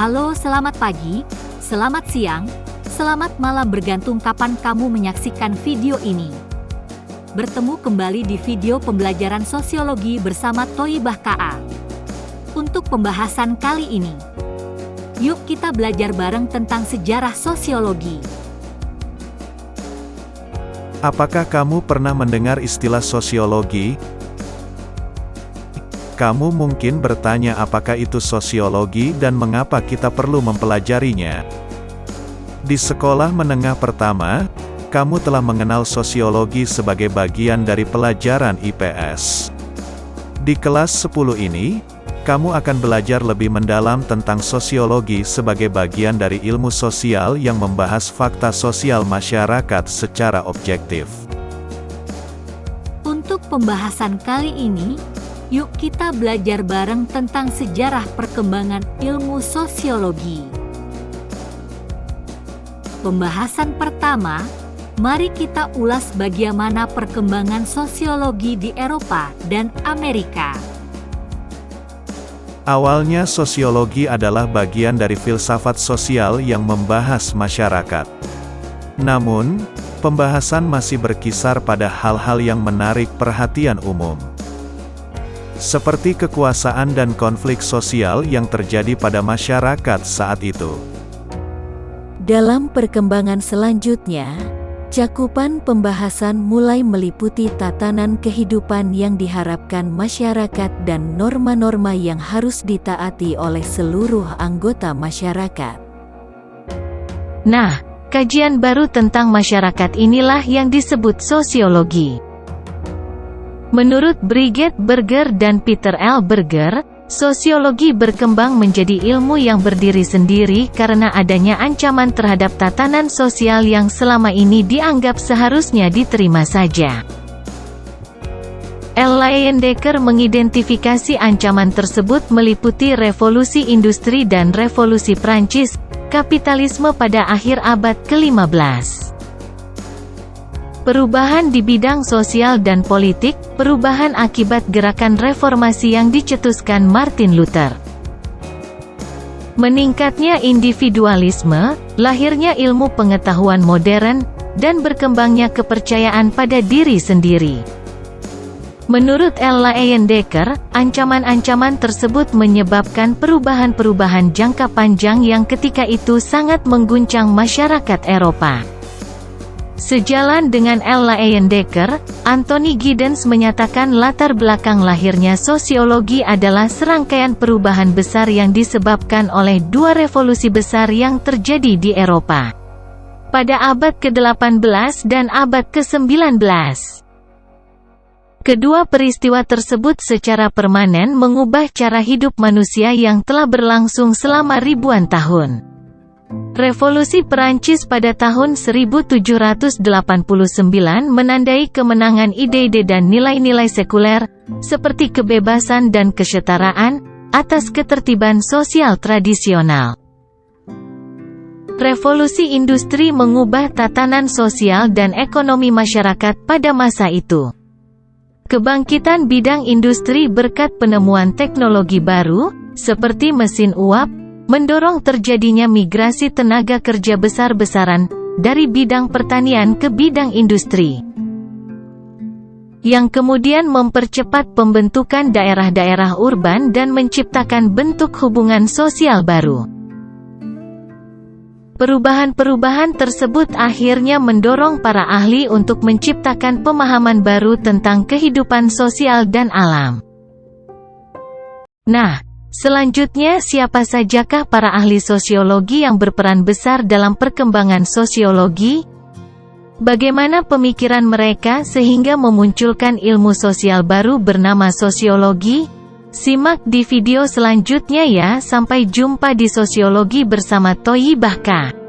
Halo, selamat pagi, selamat siang, selamat malam bergantung kapan kamu menyaksikan video ini. Bertemu kembali di video pembelajaran sosiologi bersama Thoibah KA. Untuk pembahasan kali ini, yuk kita belajar bareng tentang sejarah sosiologi. Apakah kamu pernah mendengar istilah sosiologi? Kamu mungkin bertanya apakah itu sosiologi dan mengapa kita perlu mempelajarinya. Di sekolah menengah pertama, kamu telah mengenal sosiologi sebagai bagian dari pelajaran IPS. Di kelas 10 ini, kamu akan belajar lebih mendalam tentang sosiologi sebagai bagian dari ilmu sosial yang membahas fakta sosial masyarakat secara objektif. Untuk pembahasan kali ini, yuk kita belajar bareng tentang sejarah perkembangan ilmu sosiologi. Pembahasan pertama, mari kita ulas bagaimana perkembangan sosiologi di Eropa dan Amerika. Awalnya sosiologi adalah bagian dari filsafat sosial yang membahas masyarakat. Namun, pembahasan masih berkisar pada hal-hal yang menarik perhatian umum, seperti kekuasaan dan konflik sosial yang terjadi pada masyarakat saat itu. Dalam perkembangan selanjutnya, cakupan pembahasan mulai meliputi tatanan kehidupan yang diharapkan masyarakat dan norma-norma yang harus ditaati oleh seluruh anggota masyarakat. Nah, kajian baru tentang masyarakat inilah yang disebut sosiologi. Menurut Brigitte Berger dan Peter L. Berger, sosiologi berkembang menjadi ilmu yang berdiri sendiri karena adanya ancaman terhadap tatanan sosial yang selama ini dianggap seharusnya diterima saja. L. Leyendecker mengidentifikasi ancaman tersebut meliputi revolusi industri dan revolusi Prancis, kapitalisme pada akhir abad ke-15. Perubahan di bidang sosial dan politik, perubahan akibat gerakan reformasi yang dicetuskan Martin Luther. Meningkatnya individualisme, lahirnya ilmu pengetahuan modern, dan berkembangnya kepercayaan pada diri sendiri. Menurut L. Leyendecker, ancaman-ancaman tersebut menyebabkan perubahan-perubahan jangka panjang yang ketika itu sangat mengguncang masyarakat Eropa. Sejalan dengan L. Leyendecker, Anthony Giddens menyatakan latar belakang lahirnya sosiologi adalah serangkaian perubahan besar yang disebabkan oleh dua revolusi besar yang terjadi di Eropa pada abad ke-18 dan abad ke-19. Kedua peristiwa tersebut secara permanen mengubah cara hidup manusia yang telah berlangsung selama ribuan tahun. Revolusi Perancis pada tahun 1789 menandai kemenangan ide-ide dan nilai-nilai sekuler, seperti kebebasan dan kesetaraan, atas ketertiban sosial tradisional. Revolusi industri mengubah tatanan sosial dan ekonomi masyarakat pada masa itu. Kebangkitan bidang industri berkat penemuan teknologi baru, seperti mesin uap, mendorong terjadinya migrasi tenaga kerja besar-besaran dari bidang pertanian ke bidang industri, yang kemudian mempercepat pembentukan daerah-daerah urban dan menciptakan bentuk hubungan sosial baru. Perubahan-perubahan tersebut akhirnya mendorong para ahli untuk menciptakan pemahaman baru tentang kehidupan sosial dan alam. Nah, selanjutnya siapa sajakah para ahli sosiologi yang berperan besar dalam perkembangan sosiologi? Bagaimana pemikiran mereka sehingga memunculkan ilmu sosial baru bernama sosiologi? Simak di video selanjutnya ya, sampai jumpa di Sosiologi bersama Thoibah KA.